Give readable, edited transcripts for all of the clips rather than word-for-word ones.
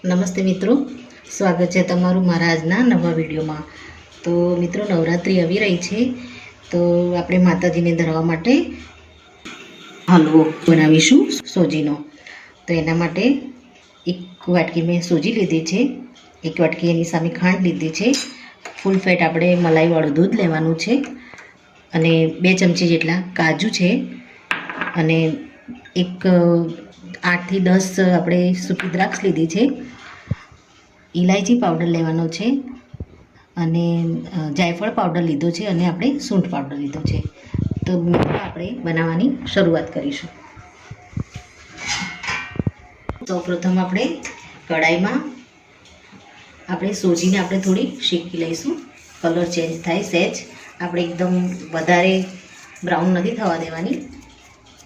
નમસ્તે મિત્રો, સ્વાગત છે તમારું મારા આજના નવા વિડીયોમાં। તો મિત્રો, નવરાત્રિ આવી રહી છે, તો આપણે માતાજીને ધરવા માટે હલવો બનાવીશું સોજીનો। તો એના માટે એક વાટકી મેં સોજી લીધી છે, એક વાટકી એની સામે ખાંડ લીધી છે, ફૂલ ફેટ આપણે મલાઈવાળું દૂધ લેવાનું છે, અને 2 ચમચી જેટલા કાજુ છે, અને એક 8 થી 10 આપણે સૂકી દ્રાક્ષ લીધી છે, ઇલાયચી પાવડર લેવાનો છે, અને જાયફળ પાવડર લીધો છે, અને આપણે સૂંઠ પાવડર લીધો છે। તો આપણે બનાવવાની શરૂઆત કરીશું। સૌપ્રથમ આપણે કઢાઈમાં આપણે સોજીને આપણે થોડી શેકી લઈશું, કલર ચેન્જ થાય સહેજ, આપણે એકદમ વધારે બ્રાઉન નથી થવા દેવાની,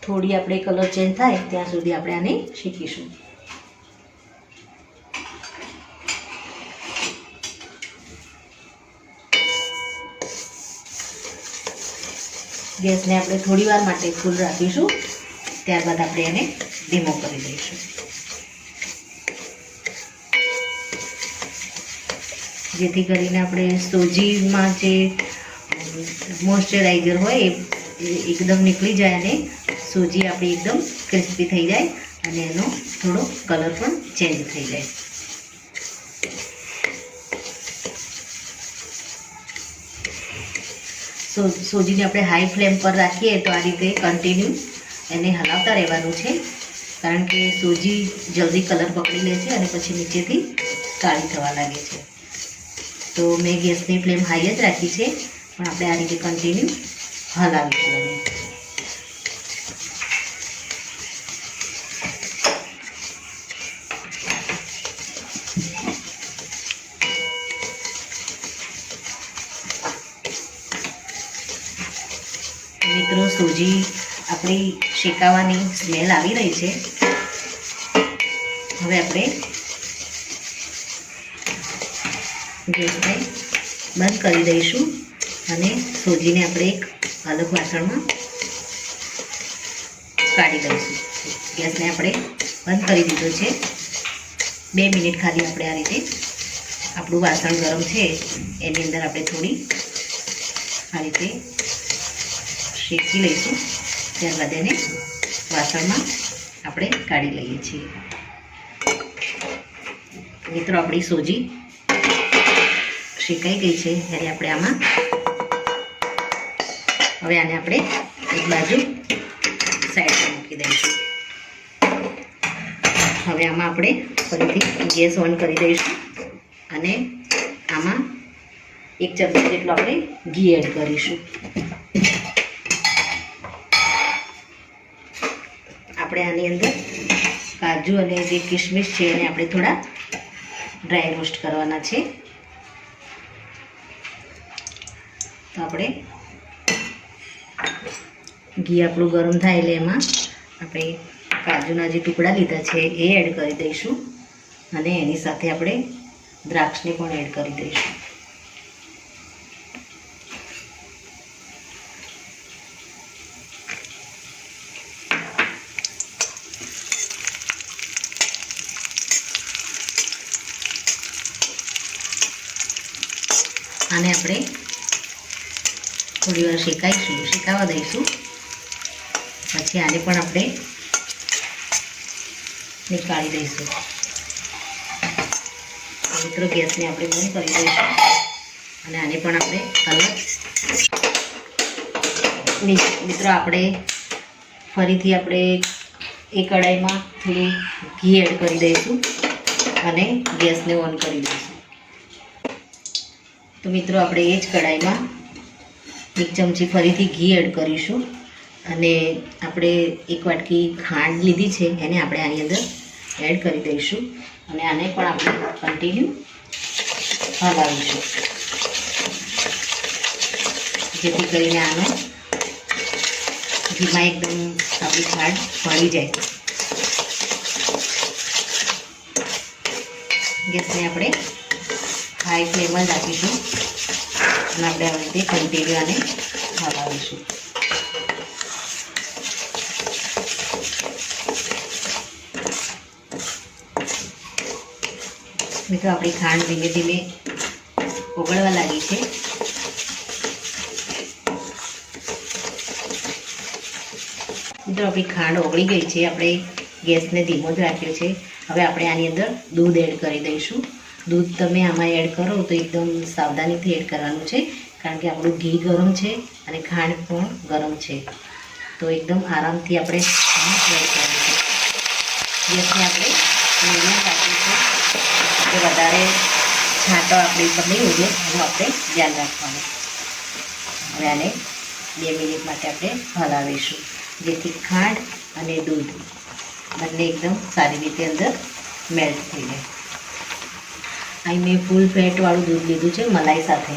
થોડી આપણે કલર ચેન્જ થાય ત્યાં સુધી આપણે આને શેકીશું। ગેસને આપણે થોડી વાર માટે ફૂલ રાખીશું, ત્યારબાદ આપણે એને ધીમો કરી દઈશું, જેથી કરીને આપણે સોજીમાં જે મોઇશ્ચરાઇઝર હોય એ એકદમ નીકળી જાય અને સોજી આપણી એકદમ ક્રિસ્પી થઈ જાય અને એનો થોડો કલર પણ ચેન્જ થઈ જાય। સોજીને આપણે હાઈ ફ્લેમ પર રાખીએ તો આ રીતે કન્ટિન્યુ એને હલાવતા રહેવાનું છે, કારણ કે સોજી જલ્દી કલર પકડી લે છે અને પછી નીચેથી કાળી થવા લાગે છે। તો મેં ગેસની ફ્લેમ હાઈ જ રાખી છે, પણ આપણે આ રીતે કન્ટિન્યુ હલાવીશું એને। મિત્રો, સોજી આપણી શેકાવાની સ્મેલ આવી રહી છે, હવે આપણે ગેસને બંધ કરી દઈશું અને સોજીને આપણે એક અલગ વાસણમાં કાઢી દઈશું। ગેસને આપણે બંધ કરી દીધો છે, 2 મિનિટ ખાલી આપણે આ રીતે આપણું વાસણ ગરમ છે એની અંદર આપણે થોડી આ રીતે શેકી લઈશું, ત્યારબાદ એને વાસણમાં આપણે કાઢી લઈએ છીએ। મિત્રો, આપણી સોજી શેકાઈ ગઈ છે, ત્યારે આપણે આમાં હવે આને આપણે એક બાજુ સાઈડમાં મૂકી દઈશું। હવે આમાં આપણે ફરીથી ગેસ ઓન કરી દઈશું અને આમાં 1 ચમચી જેટલું આપણે ઘી એડ કરીશું। આપણે આની અંદર કાજુ અને જે કિશમિશ છે એને આપણે થોડા ડ્રાય રોસ્ટ કરવાના છે। તો આપણે ઘી આપણું ગરમ થાય એટલે એમાં આપણે કાજુના જે ટુકડા લીધા છે એ એડ કરી દઈશું, અને એની સાથે આપણે દ્રાક્ષને પણ એડ કરી દઈશું। આને આપણે થોડી વાર શેકાવા દઈશું, પછી આને પણ આપણે નીકાળી દઈશું। મિત્રો, ગેસને આપણે બંધ કરી દઈશું અને આને પણ આપણે અલગ। મિત્રો, આપણે ફરીથી આપણે એ કઢાઈમાં થોડું ઘી એડ કરી દઈશું અને ગેસને ઓન કરી દઈશું। તો મિત્રો, આપણે એ જ કઢાઈમાં 1 ચમચી ફરીથી ઘી એડ કરીશું, અને આપણે 1 વાટકી ખાંડ લીધી છે એને આપણે આની અંદર એડ કરી દઈશું, અને આને પણ આપણે કન્ટિન્યુ હલાવીશું, જેથી કરીને આનો ઘીમાં એકદમ આપણી ખાંડ ભળી જાય। ગેસને આપણે હાઈ ફ્લેમ જ રાખીશું અને આપણે આવી રીતે કન્ટિન્યુ આને હલાવીશું। મિત્રો આપણી ખાંડ ધીમે ધીમે ઓગળવા લાગી છે. મિત્રો આપણી ખાંડ ઓગળી ગઈ છે. આપણે ગેસને ધીમો જ રાખ્યો છે. હવે આપણે આની અંદર દૂધ એડ કરી દઈશું. દૂધ તમે આમાં એડ કરો તો એકદમ સાવધાનીથી એડ કરવાનું છે, કારણ કે આપણું ઘી ગરમ છે અને ખાંડ પણ ગરમ છે. તો એકદમ આરામથી આપણે એડ કરવાનું છે. ગેસને આપણે મીડિયમ રાખીશું કે વધારે છાંટો આપણી ઉપર નહીં ઉડે એનું આપણે ધ્યાન રાખવાનું. હવે આને 2 મિનિટ માટે આપણે હલાવીશું, જેથી ખાંડ અને દૂધ બંને એકદમ સારી રીતે અંદર મેલ્ટ થઈ જાય. અહીં મેં ફૂલ ફેટવાળું દૂધ લીધું છે મલાઈ સાથે.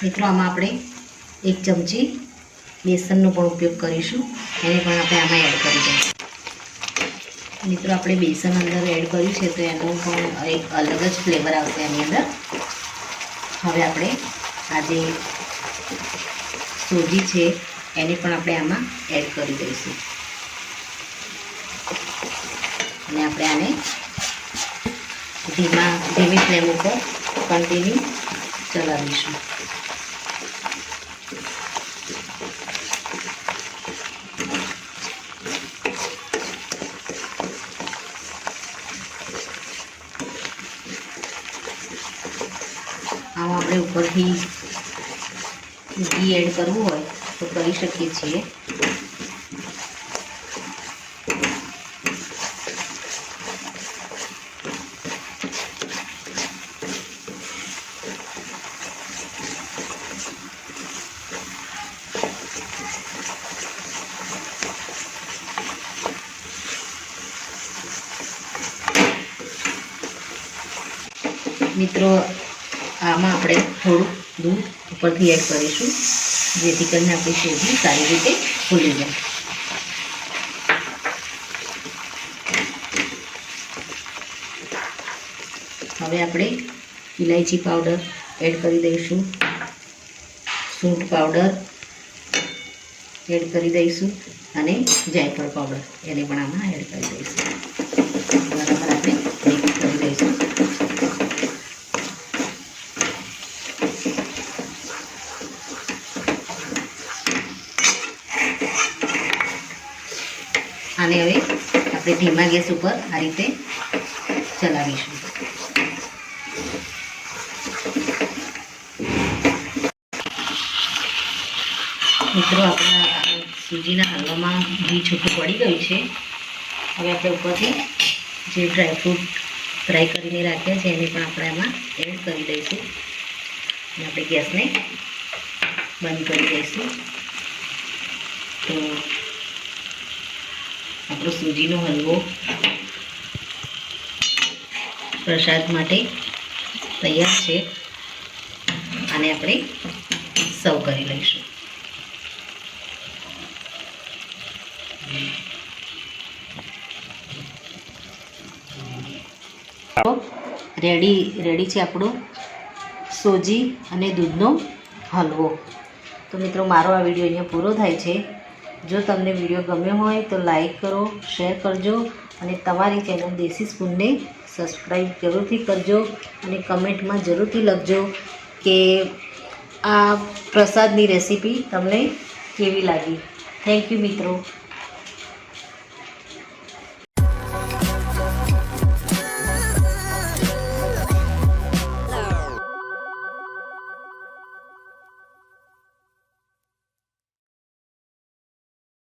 મિત્રો આમાં આપણે 1 ચમચી બેસનનો પણ ઉપયોગ કરીશું, એને પણ આપણે આમાં એડ કરી દઈશું. મિત્રો આપણે બેસન અંદર એડ કર્યું છે તો એનો પણ એક અલગ જ ફ્લેવર આવશે એની અંદર. હવે આપણે આ જે સોજી છે એને પણ આપણે આમાં એડ કરી દઈશું અને આપણે આને ધીમી ફ્લેમ ઉપર કન્ટિન્યુ ચલાવીશું. આમાં આપણે ઉપરથી ઘી એડ કરવું હોય તો કરી શકીએ છીએ. મિત્રો આમાં આપણે થોડું દૂધ ઉપરથી એડ કરીશું, જેથી કરીને આપણી સોજી સારી રીતે ફૂલી જાય. હવે આપણે ઇલાયચી પાવડર એડ કરી દઈશું, સૂંઠ પાવડર એડ કરી દઈશું અને જાયફળ પાવડર એને પણ આમાં એડ કરી દઈશું. બરાબર આપણે મિક્સ કરી દઈશું. આને હવે આપણે ધીમા ગેસ ઉપર આ રીતે ચલાવીશું. મિત્રો આપણા સૂજીના હલવામાં ઘી છૂટું પડી ગયું છે. હવે આપણે ઉપરથી જે ડ્રાયફ્રૂટ ફ્રાય કરીને રાખ્યા છે એને પણ આપણે આમાં એડ કરી દઈશું અને આપણે ગેસને બંધ કરી દઈશું. તો આપણો સૂજીનો હલવો પ્રસાદ માટે તૈયાર છે. આને આપણે સર્વ કરી લઈશું. રેડી છે આપણો સોજી અને દૂધનો હલવો. તો મિત્રો મારો આ વિડીયો અહીંયા પૂરો થાય છે. જો તમને વિડીયો ગમ્યો હોય તો લાઈક કરો, શેર કરજો અને તમારી ચેનલ દેશી સ્પૂનને સબસ્ક્રાઈબ જરૂરથી કરજો અને કમેન્ટમાં જરૂરથી લખજો કે આ પ્રસાદની રેસીપી તમને કેવી લાગી. થેન્ક યુ મિત્રો.